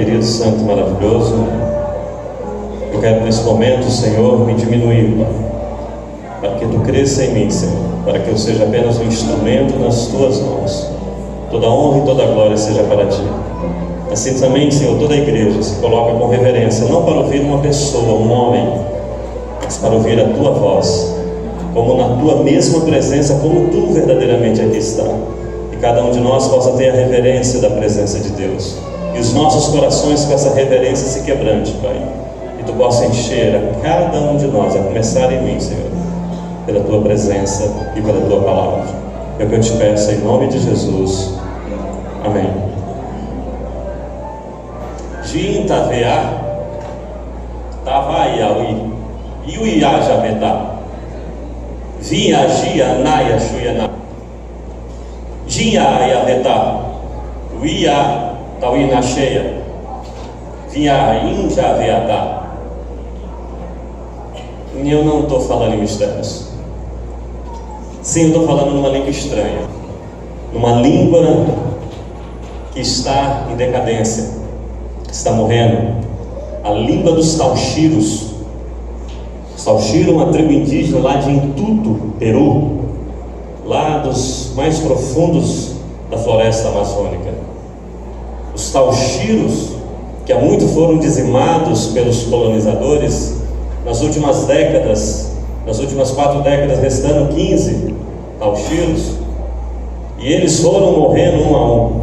querido, santo, maravilhoso. Eu quero nesse momento, Senhor, me diminuir, Pai, para que Tu cresça em mim, Senhor, para que eu seja apenas um instrumento nas Tuas mãos. Toda honra e toda glória seja para Ti. Assim também, Senhor, toda a igreja se coloca com reverência, não para ouvir uma pessoa, um homem, mas para ouvir a Tua voz, como na Tua mesma presença, como Tu verdadeiramente aqui está. E cada um de nós possa ter a reverência da presença de Deus, e os nossos corações com essa reverência se quebrante, Pai, e Tu possa encher a cada um de nós, a começar em mim, Senhor, pela Tua presença e pela Tua palavra. É o que eu te peço em nome de Jesus. Amém. Jin Tavea Tavaiaui Iuia Javeta Vinha Gia Naya Shuyana Jinha Yaveta Uia Tawina Cheia Vinha Injaveata. E eu não estou falando em mistérios. Sim, eu estou falando numa língua estranha, numa língua que está em decadência, que está morrendo. A língua dos Tauxiros. Os Tauxiros, uma tribo indígena lá de Intuto, Peru, lá dos mais profundos da floresta amazônica. Os Tauxiros, que há muito foram dizimados pelos colonizadores, nas últimas décadas, nas últimas 4 décadas, restando 15 Tauxiros, e eles foram morrendo um a um.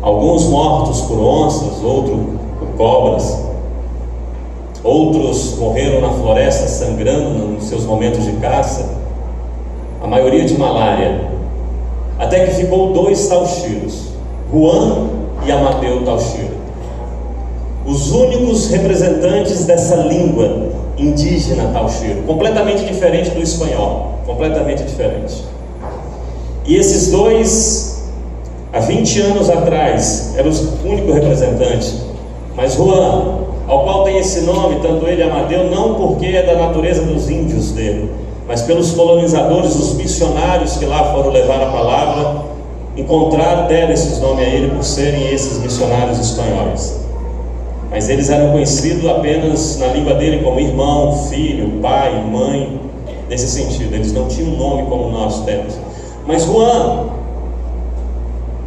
Alguns mortos por onças, outros por cobras, outros morreram na floresta sangrando nos seus momentos de caça, a maioria de malária, até que ficou 2 Tauxiros, Juan e Amadeu Tauxiro, os únicos representantes dessa língua indígena Tauxiro, completamente diferente do espanhol, completamente diferente. E esses 2, há 20 anos atrás, eram os únicos representantes. Mas Juan, ao qual tem esse nome, tanto ele Amadeu, não porque é da natureza dos índios dele, mas pelos colonizadores, os missionários que lá foram levar a palavra, encontraram, deram esses nomes a ele por serem esses missionários espanhóis. Mas eles eram conhecidos apenas na língua dele como irmão, filho, pai, mãe, nesse sentido. Eles não tinham um nome como nós temos. Mas Juan,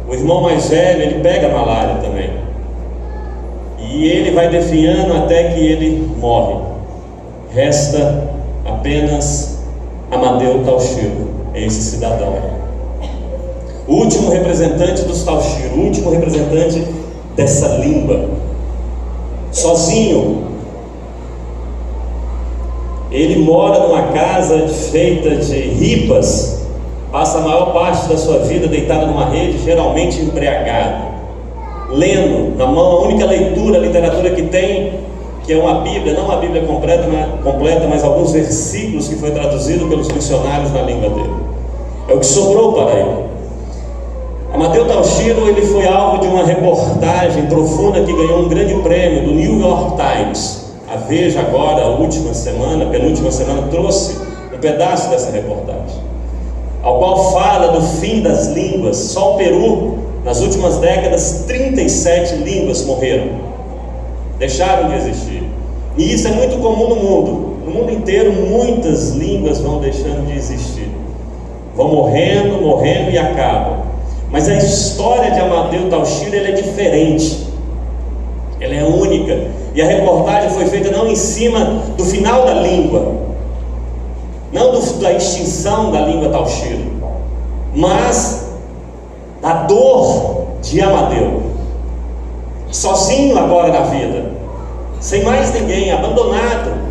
o irmão mais velho, ele pega malária também, e ele vai definhando até que ele morre. Resta apenas Amadeu Tauxiro, esse cidadão, o último representante dos Tauxiro, o último representante dessa língua. Sozinho, ele mora numa casa feita de ripas, passa a maior parte da sua vida deitado numa rede, geralmente embriagado, lendo na mão a única leitura, a literatura que tem, que é uma Bíblia, não a Bíblia completa, mas alguns versículos que foi traduzido pelos missionários na língua dele. É o que sobrou para ele. Amadeu Tauxiro, ele foi alvo de uma reportagem profunda que ganhou um grande prêmio do New York Times. A Veja agora, a última semana, penúltima semana, trouxe um pedaço dessa reportagem, ao qual fala do fim das línguas. Só o Peru, nas últimas décadas, 37 línguas morreram, deixaram de existir. E isso é muito comum no mundo. No mundo inteiro, muitas línguas vão deixando de existir, vão morrendo, morrendo e acabam. Mas a história de Amadeu Tauxiro, ela é diferente, ela é única. E a reportagem foi feita não em cima do final da língua, não da extinção da língua Tauxiro, mas da dor de Amadeu, sozinho agora na vida, sem mais ninguém, abandonado,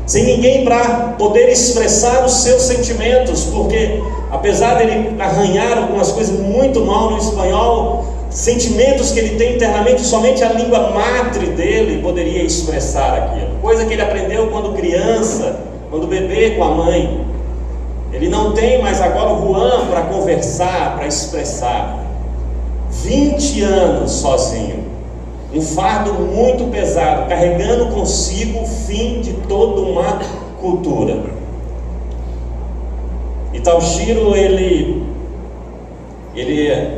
sem ninguém para poder expressar os seus sentimentos, porque apesar dele arranhar algumas coisas muito mal no espanhol, sentimentos que ele tem internamente, somente a língua matre dele poderia expressar aquilo, coisa que ele aprendeu quando criança, quando bebê com a mãe. Ele não tem mais agora o Juan para conversar, para expressar. 20 anos sozinho, um fardo muito pesado, carregando consigo o fim de toda uma cultura. E Tauxiro, ele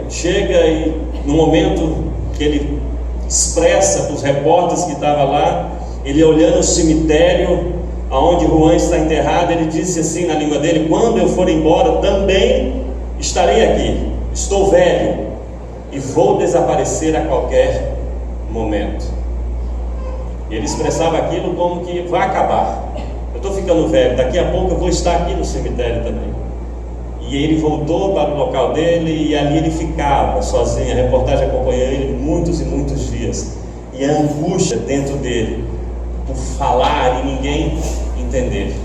chega e no momento que ele expressa para os repórteres que estavam lá, ele olhando o cemitério aonde Juan está enterrado, ele disse assim na língua dele: quando eu for embora também estarei aqui, estou velho e vou desaparecer a qualquer momento. E ele expressava aquilo como que vai acabar, eu estou ficando velho, daqui a pouco eu vou estar aqui no cemitério também. E ele voltou para o local dele e ali ele ficava sozinho. A reportagem acompanhou ele muitos e muitos dias, e a angústia dentro dele por falar e ninguém entender,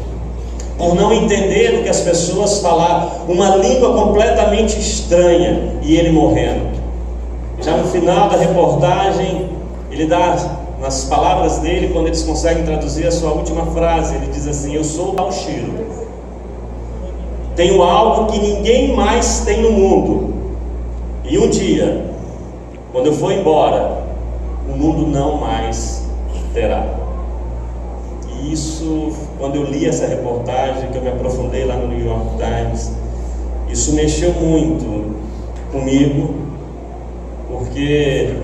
por não entender o que as pessoas falavam, uma língua completamente estranha, e ele morrendo. Já no final da reportagem, ele dá, nas palavras dele, quando eles conseguem traduzir a sua última frase, ele diz assim: eu sou Tauxiro, tenho algo que ninguém mais tem no mundo, e um dia, quando eu for embora, o mundo não mais terá. E isso, quando eu li essa reportagem, que eu me aprofundei lá no New York Times, isso mexeu muito comigo, porque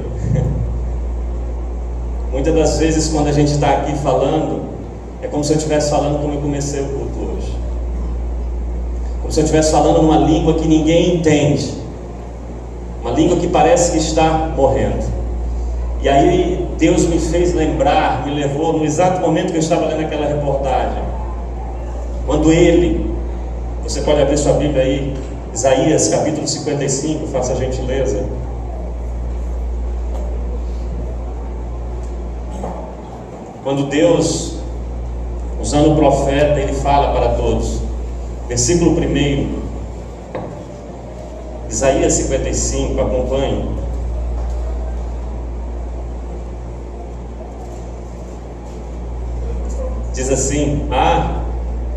muitas das vezes quando a gente está aqui falando, é como se eu estivesse falando como eu comecei o culto hoje, como se eu estivesse falando numa língua que ninguém entende, uma língua que parece que está morrendo. E aí Deus me fez lembrar, me levou no exato momento que eu estava lendo aquela reportagem, quando você pode abrir sua Bíblia aí, Isaías capítulo 55, faça a gentileza. Quando Deus, usando o profeta, ele fala para todos. Versículo 1, Isaías 55, acompanhe. Diz assim: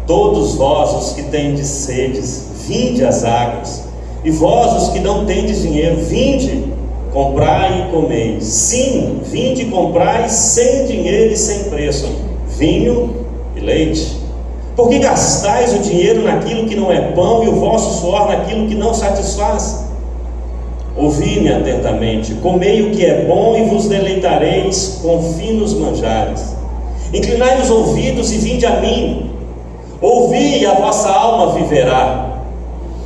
todos vós os que tendes sedes, vinde às águas, e vós os que não tendes dinheiro, vinde, comprai e comei. Sim, vinde e comprai sem dinheiro e sem preço, vinho e leite. Por que gastais o dinheiro naquilo que não é pão, e o vosso suor naquilo que não satisfaz? Ouvi-me atentamente, comei o que é bom, e vos deleitareis com finos manjares. Inclinai os ouvidos e vinde a mim, ouvi e a vossa alma viverá,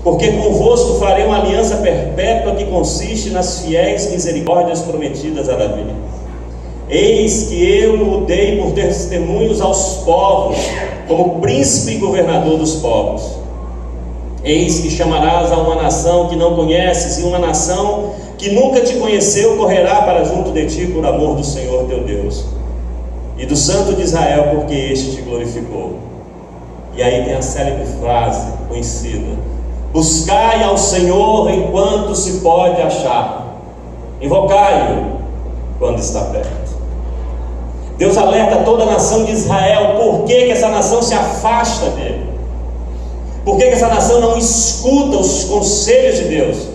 porque convosco farei uma aliança perpétua que consiste nas fiéis misericórdias prometidas a Davi. Eis que eu o dei por testemunhos aos povos, como príncipe e governador dos povos. Eis que chamarás a uma nação que não conheces, e uma nação que nunca te conheceu correrá para junto de ti por amor do Senhor teu Deus e do Santo de Israel, porque este te glorificou. E aí tem a célebre frase conhecida: buscai ao Senhor enquanto se pode achar, invocai-o quando está perto. Deus alerta toda a nação de Israel. Por que essa nação se afasta dele? Por que essa nação não escuta os conselhos de Deus?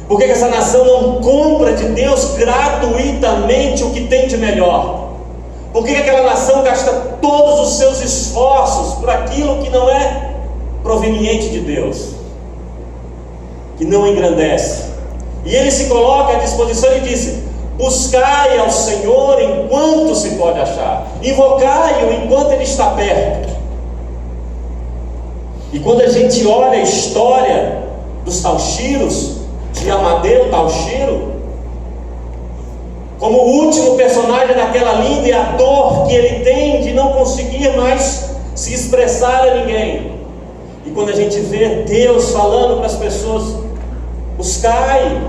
Por que essa nação não compra de Deus gratuitamente o que tem de melhor? Por que aquela nação gasta todos os seus esforços por aquilo que não é proveniente de Deus, que não engrandece? E ele se coloca à disposição e diz: buscai ao Senhor enquanto se pode achar, invocai-o enquanto ele está perto. E quando a gente olha a história dos Tauxiros, de Amadeu Tauxiro, como o último personagem daquela língua, e a dor que ele tem de não conseguir mais se expressar a ninguém. E quando a gente vê Deus falando para as pessoas: buscai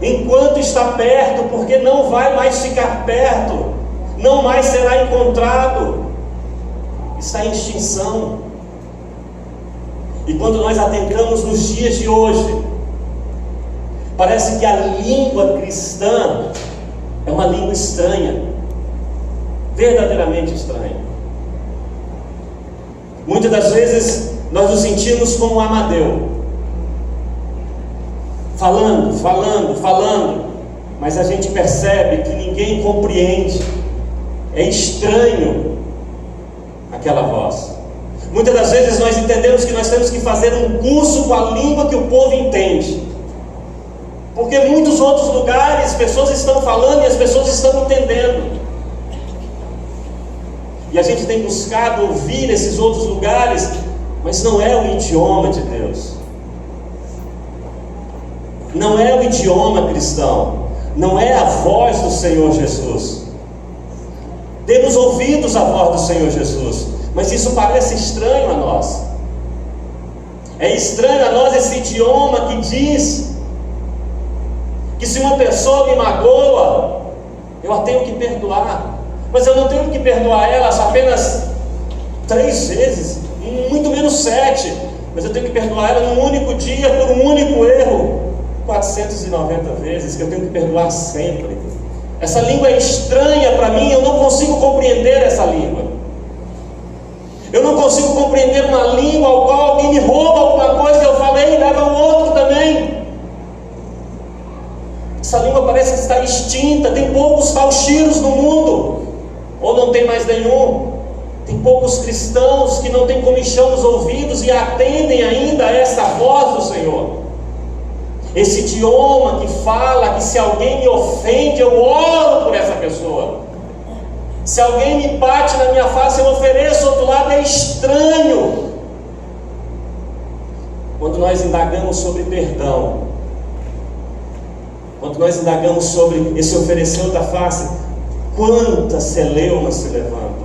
enquanto está perto, porque não vai mais ficar perto, não mais será encontrado, está em extinção. E quando nós atentamos nos dias de hoje, parece que a língua cristã é uma língua estranha, verdadeiramente estranha. Muitas das vezes nós nos sentimos como Amadeu, falando, mas a gente percebe que ninguém compreende, é estranho aquela voz. Muitas das vezes nós entendemos que nós temos que fazer um curso com a língua que o povo entende. Porque em muitos outros lugares, pessoas estão falando e as pessoas estão entendendo. E a gente tem buscado ouvir esses outros lugares, mas não é o idioma de Deus. Não é o idioma cristão. Não é a voz do Senhor Jesus. Temos ouvidos a voz do Senhor Jesus, mas isso parece estranho a nós. É estranho a nós esse idioma que diz que se uma pessoa me magoa, eu a tenho que perdoar. Mas eu não tenho que perdoar ela apenas 3 vezes, muito menos 7. Mas eu tenho que perdoar ela num único dia, por um único erro, 490 vezes, que eu tenho que perdoar sempre. Essa língua é estranha para mim, eu não consigo compreender essa língua. Eu não consigo compreender uma língua ao qual alguém me rouba alguma coisa, eu falei e leva o outro também. Essa língua parece que está extinta, tem poucos tauxiros no mundo, ou não tem mais nenhum. Tem poucos cristãos que não têm comichão nos ouvidos e atendem ainda a essa voz do Senhor. Esse idioma que fala que se alguém me ofende, eu oro por essa pessoa. Se alguém me bate na minha face, eu ofereço outro lado, é estranho. Quando nós indagamos sobre perdão, quando nós indagamos sobre esse oferecer outra face, quantas celeumas se levantam?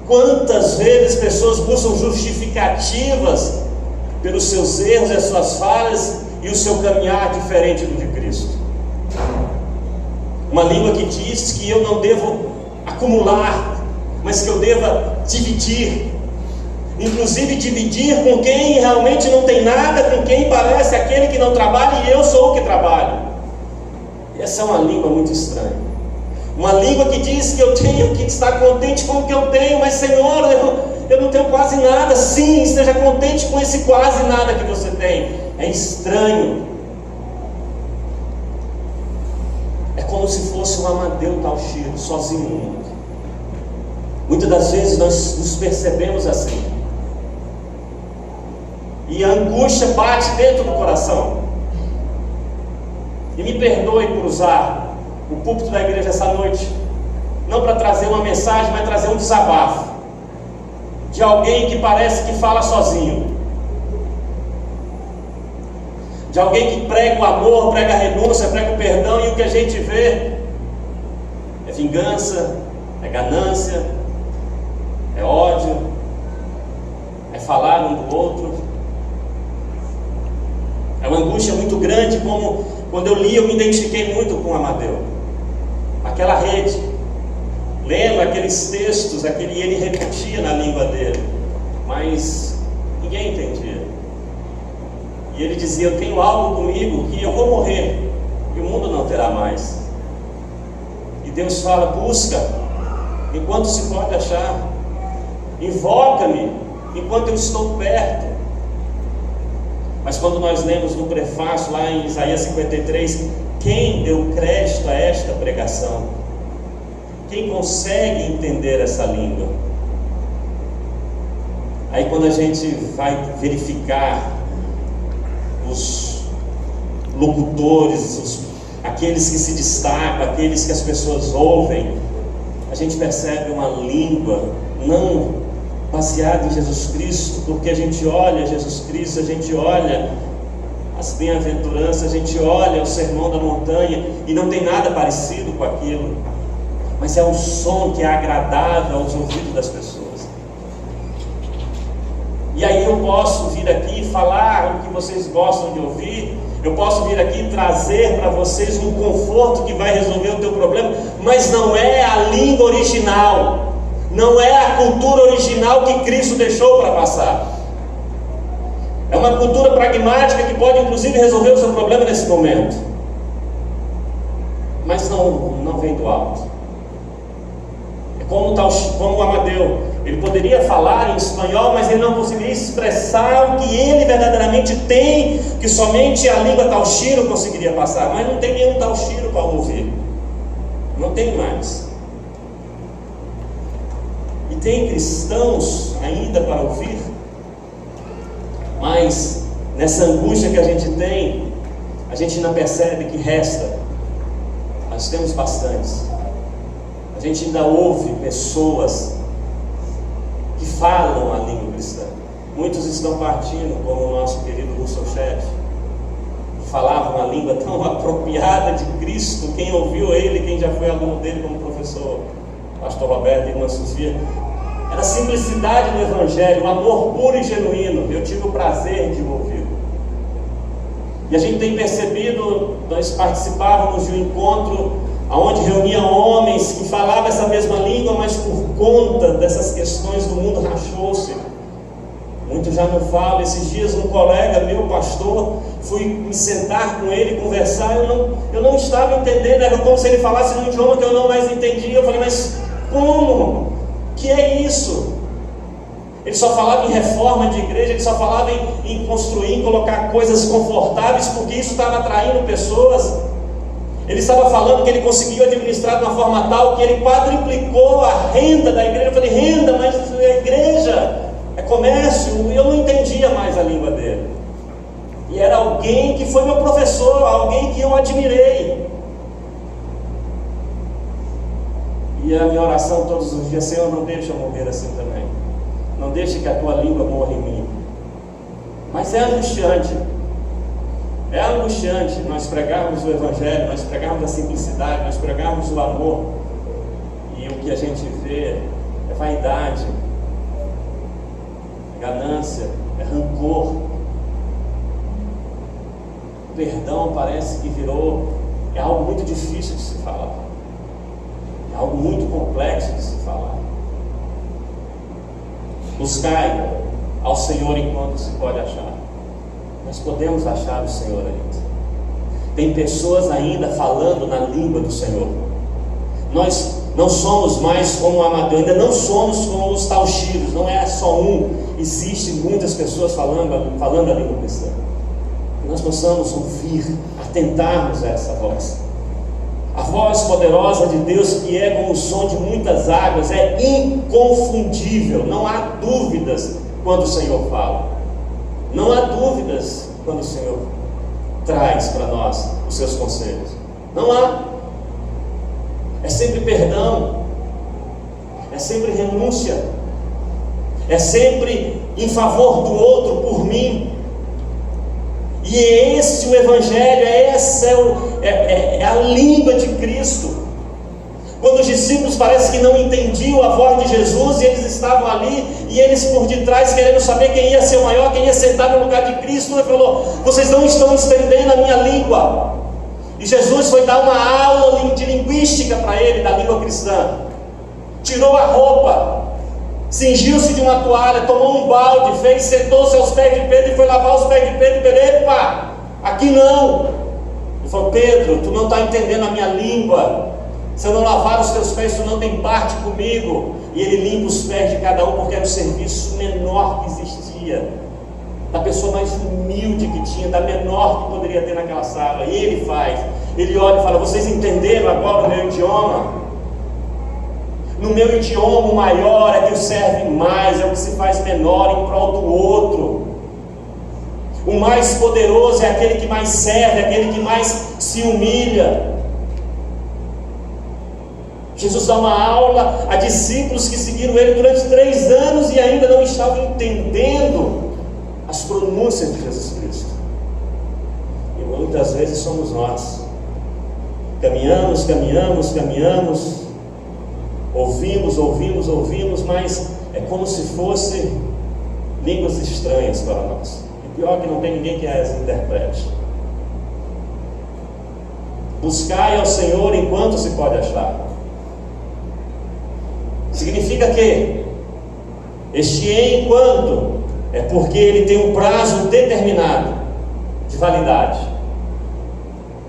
Quantas vezes pessoas buscam justificativas pelos seus erros e as suas falhas e o seu caminhar diferente do de Cristo? Uma língua que diz que eu não devo acumular, mas que eu deva dividir. Inclusive dividir com quem realmente não tem nada, com quem parece aquele que não trabalha e eu sou o que trabalho. Essa é uma língua muito estranha. Uma língua que diz que eu tenho que estar contente com o que eu tenho, mas Senhor, eu não tenho quase nada. Sim, esteja contente com esse quase nada que você tem. É estranho. É como se fosse um Amadeu Tauxiro, sozinho no mundo. Muitas das vezes nós nos percebemos assim. E a angústia bate dentro do coração. E me perdoe por usar o púlpito da igreja essa noite, não para trazer uma mensagem, mas trazer um desabafo de alguém que parece que fala sozinho, de alguém que prega o amor, prega a renúncia, prega o perdão, e o que a gente vê é vingança, é ganância, é ódio, é falar um do outro. É uma angústia muito grande, como quando eu li, eu me identifiquei muito com Amadeu. Aquela rede, lendo aqueles textos, ele repetia na língua dele, mas ninguém entendia. E ele dizia: eu tenho algo comigo que eu vou morrer, e o mundo não terá mais. E Deus fala: busca enquanto se pode achar, invoca-me enquanto eu estou perto. Mas quando nós lemos no prefácio, lá em Isaías 53, quem deu crédito a esta pregação? Quem consegue entender essa língua? Aí quando a gente vai verificar os locutores, aqueles que se destacam, aqueles que as pessoas ouvem, a gente percebe uma língua não baseada em Jesus Cristo, porque a gente olha Jesus Cristo, a gente olha as bem-aventuranças, a gente olha o sermão da montanha e não tem nada parecido com aquilo, mas é um som que é agradável aos ouvidos das pessoas. E aí eu posso vir aqui falar o que vocês gostam de ouvir, eu posso vir aqui trazer para vocês um conforto que vai resolver o teu problema, mas não é a língua original, não é a cultura original que Cristo deixou para passar. É uma cultura pragmática que pode inclusive resolver o seu problema nesse momento, mas não vem do alto. É como o Amadeu, ele poderia falar em espanhol, mas ele não conseguiria expressar o que ele verdadeiramente tem, que somente a língua tauxiro conseguiria passar. Mas não tem nenhum tauxiro para ouvir, não tem mais. E tem cristãos ainda para ouvir, mas nessa angústia que a gente tem, a gente ainda percebe que resta. Nós temos bastantes. A gente ainda ouve pessoas que falam a língua cristã. Muitos estão partindo, como o nosso querido Russell Shedd, que falava uma língua tão apropriada de Cristo. Quem ouviu ele, quem já foi aluno dele como professor, pastor Roberto e irmã Sofia, era a simplicidade do Evangelho, um amor puro e genuíno. Eu tive o prazer de ouvir. E a gente tem percebido, nós participávamos de um encontro onde reuniam homens que falavam essa mesma língua, mas por conta dessas questões do mundo rachou-se. Muitos já não falam. Esses dias um colega meu, pastor, fui me sentar com ele, conversar, eu não estava entendendo, era como se ele falasse num idioma que eu não mais entendia. Eu falei, mas como? Que é isso? Ele só falava em reforma de igreja, ele só falava em construir, em colocar coisas confortáveis, porque isso estava atraindo pessoas. Ele estava falando que ele conseguiu administrar de uma forma tal que ele quadruplicou a renda da igreja. Eu falei, renda, mas é igreja, é comércio. E eu não entendia mais a língua dele. E era alguém que foi meu professor, alguém que eu admirei. E a minha oração todos os dias: Senhor, não deixa eu morrer assim também. Não deixe que a tua língua morra em mim. Mas é angustiante. É angustiante nós pregarmos o Evangelho, nós pregarmos a simplicidade, nós pregarmos o amor, e o que a gente vê é vaidade, é ganância, é rancor. O perdão parece que é algo muito difícil de se falar, é algo muito complexo de se falar. Buscai ao Senhor enquanto se pode achar. Nós podemos achar o Senhor ainda. Tem pessoas ainda falando na língua do Senhor. Nós não somos mais como o Amadeu, ainda não somos como os Taushiros. Não é só um, existem muitas pessoas falando a língua cristã. Que nós possamos ouvir, atentarmos a essa voz. A voz poderosa de Deus, que é como o som de muitas águas, é inconfundível. Não há dúvidas quando o Senhor fala. Não há dúvidas quando o Senhor traz para nós os seus conselhos. Não há. É sempre perdão, é sempre renúncia, é sempre em favor do outro por mim. E é esse o Evangelho, é a língua de Cristo. Quando os discípulos parece que não entendiam a voz de Jesus, e eles estavam ali, e eles por detrás querendo saber quem ia ser o maior, quem ia sentar no lugar de Cristo, ele falou: vocês não estão entendendo a minha língua. E Jesus foi dar uma aula de linguística para ele, da língua cristã. Tirou a roupa, cingiu-se de uma toalha, tomou um balde, sentou-se aos pés de Pedro e foi lavar os pés de Pedro. E Pedro: epa, aqui não. Ele falou: Pedro, tu não está entendendo a minha língua. Se eu não lavar os teus pés, tu não tem parte comigo. E ele limpa os pés de cada um, porque era o serviço menor que existia, da pessoa mais humilde que tinha, da menor que poderia ter naquela sala. E ele faz. Ele olha e fala: vocês entenderam agora o meu idioma? No meu idioma, o maior é que o serve mais, é o que se faz menor em prol do outro. O mais poderoso é aquele que mais serve, aquele que mais se humilha. Jesus dá uma aula a discípulos que seguiram ele durante 3 anos e ainda não estavam entendendo as pronúncias de Jesus Cristo. E muitas vezes somos nós. Caminhamos, ouvimos, mas é como se fosse línguas estranhas para nós. E pior que não tem ninguém que as interprete. Buscai ao Senhor enquanto se pode achar. Significa que este enquanto é porque ele tem um prazo determinado de validade.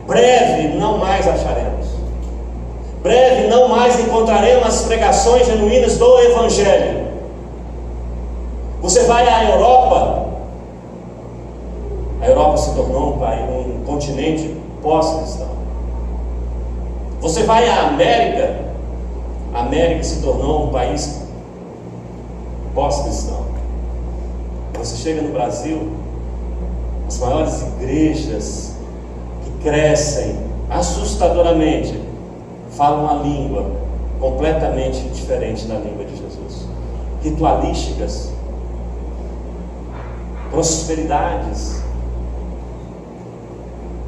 Breve não mais acharemos. Breve não mais encontraremos as pregações genuínas do Evangelho. Você vai à Europa, a Europa se tornou um continente pós-cristão. Você vai à América, a América se tornou um país pós-cristão. Você chega no Brasil, as maiores igrejas crescem assustadoramente, falam a língua completamente diferente da língua de Jesus. Ritualísticas, prosperidades.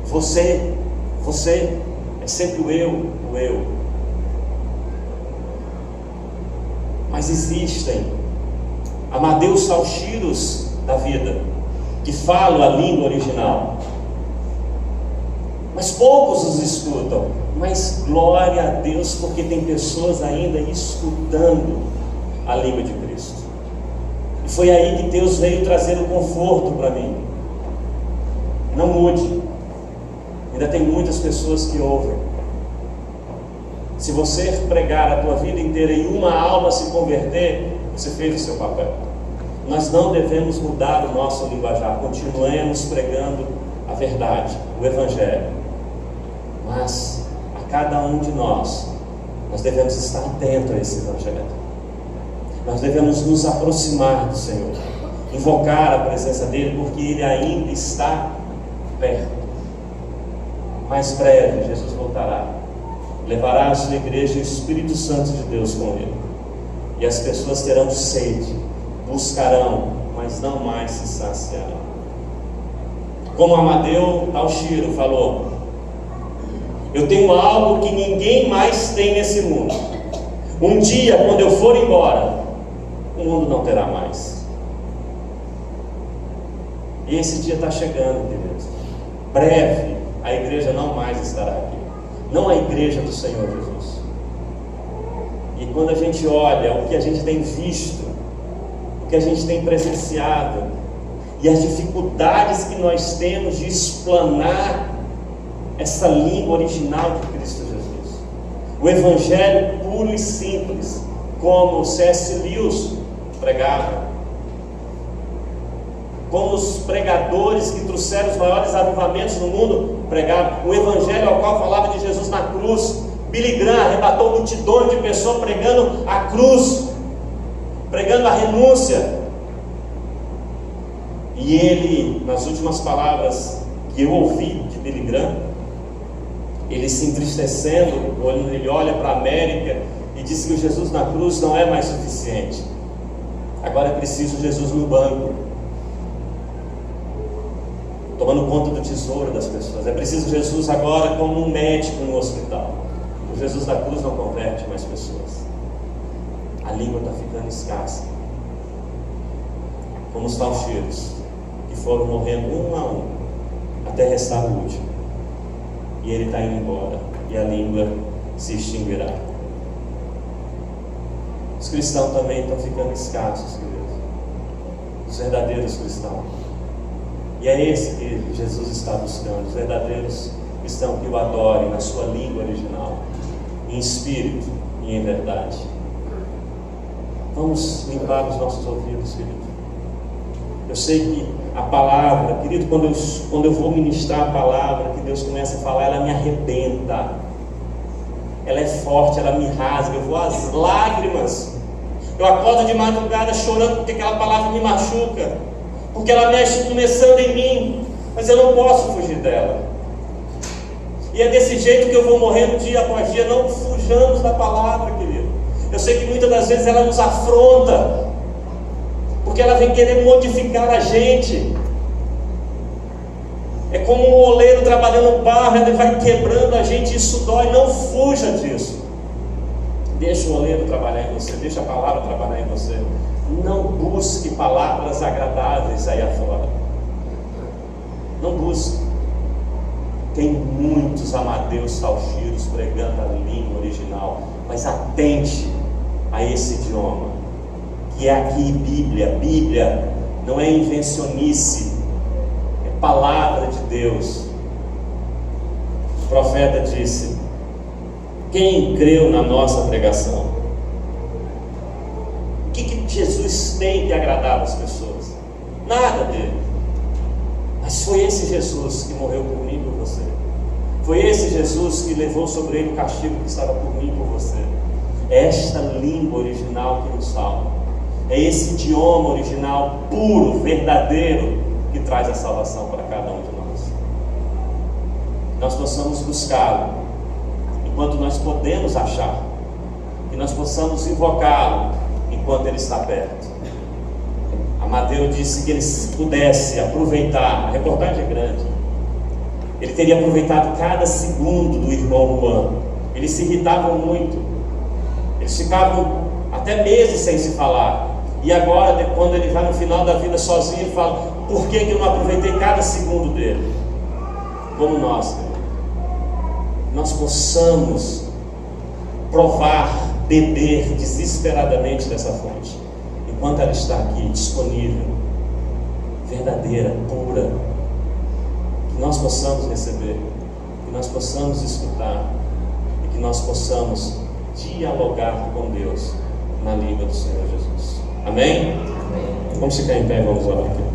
Você é sempre o eu. Mas existem Amadeus Salchiros da vida, que falam a língua original, mas poucos os escutam. Mas glória a Deus, porque tem pessoas ainda escutando a língua de Cristo. E foi aí que Deus veio trazer o conforto para mim. Não mude. Ainda tem muitas pessoas que ouvem. Se você pregar a tua vida inteira e uma alma se converter, você fez o seu papel. Nós não devemos mudar o nosso linguajar. Continuemos pregando a verdade, o Evangelho. Mas a cada um de nós devemos estar atento a esse Evangelho. Nós devemos nos aproximar do Senhor, invocar a presença dEle, porque Ele ainda está perto. Mais breve Jesus voltará, levará a sua igreja e o Espírito Santo de Deus com Ele, e as pessoas terão sede, buscarão, mas não mais se saciarão. Como Amadeu Salchiro falou: eu tenho algo que ninguém mais tem nesse mundo. Um dia, quando eu for embora, o mundo não terá mais. E esse dia está chegando, queridos. Breve, a igreja não mais estará aqui. Não a igreja do Senhor Jesus. E quando a gente olha o que a gente tem visto, o que a gente tem presenciado, e as dificuldades que nós temos de explanar essa língua original de Cristo Jesus, o Evangelho puro e simples, como C.S. Lewis pregava, como os pregadores que trouxeram os maiores avivamentos no mundo pregavam, o Evangelho ao qual falava de Jesus na cruz. Billy Graham arrebatou multidões de pessoas pregando a cruz, pregando a renúncia. E ele, nas últimas palavras que eu ouvi de Billy Graham, ele se entristecendo, ele olha para a América e diz que o Jesus na cruz não é mais suficiente. Agora é preciso Jesus no banco, tomando conta do tesouro das pessoas. É preciso Jesus agora como um médico no hospital. O Jesus da cruz não converte mais pessoas. A língua está ficando escassa, como os salcheiros que foram morrendo um a um até restar o último. E ele está indo embora, e a língua se extinguirá. Os cristãos também estão ficando escassos, queridos. Os verdadeiros cristãos. E é esse que Jesus está buscando, os verdadeiros cristãos que o adorem na sua língua original, em espírito e em verdade. Vamos limpar os nossos ouvidos, querido. Eu sei que a palavra, querido, quando eu vou ministrar a palavra, que Deus começa a falar, ela me arrebenta, ela é forte, ela me rasga, eu vou às lágrimas, eu acordo de madrugada chorando porque aquela palavra me machuca, porque ela mexe começando em mim, mas eu não posso fugir dela. E é desse jeito que eu vou morrendo dia após dia. Não fujamos da palavra, querido. Eu sei que muitas das vezes ela nos afronta, porque ela vem querer modificar a gente. É como um oleiro trabalhando no barro, ele vai quebrando a gente, isso dói. Não fuja disso. Deixa o oleiro trabalhar em você, deixa a palavra trabalhar em você. Não busque palavras agradáveis aí afora. Não busque. Tem muitos Amadeus Salchiros pregando a língua original, mas atente a esse idioma, que é aqui Bíblia. Bíblia não é invencionice, é palavra de Deus. O profeta disse: quem creu na nossa pregação? O que Jesus tem que agradar as pessoas? Nada dele. Mas foi esse Jesus que morreu por mim e por você. Foi esse Jesus que levou sobre ele o castigo que estava por mim e por você. É esta língua original que nos salva. É esse idioma original puro, verdadeiro, que traz a salvação para cada um de nós. nós possamos buscá-lo enquanto nós podemos achar, que nós possamos invocá-lo enquanto ele está perto. Amadeu disse que ele pudesse aproveitar, a reportagem é grande, ele teria aproveitado cada segundo do irmão Juan. Eles se irritavam muito, eles ficavam até meses sem se falar, e agora, quando ele vai no final da vida sozinho, ele fala: por que eu não aproveitei cada segundo dele? Como nós possamos provar, beber desesperadamente dessa fonte, enquanto ela está aqui, disponível, verdadeira, pura, que nós possamos receber, que nós possamos escutar, e que nós possamos dialogar com Deus na língua do Senhor Jesus. Amém? Vamos ficar em pé e vamos orar aqui.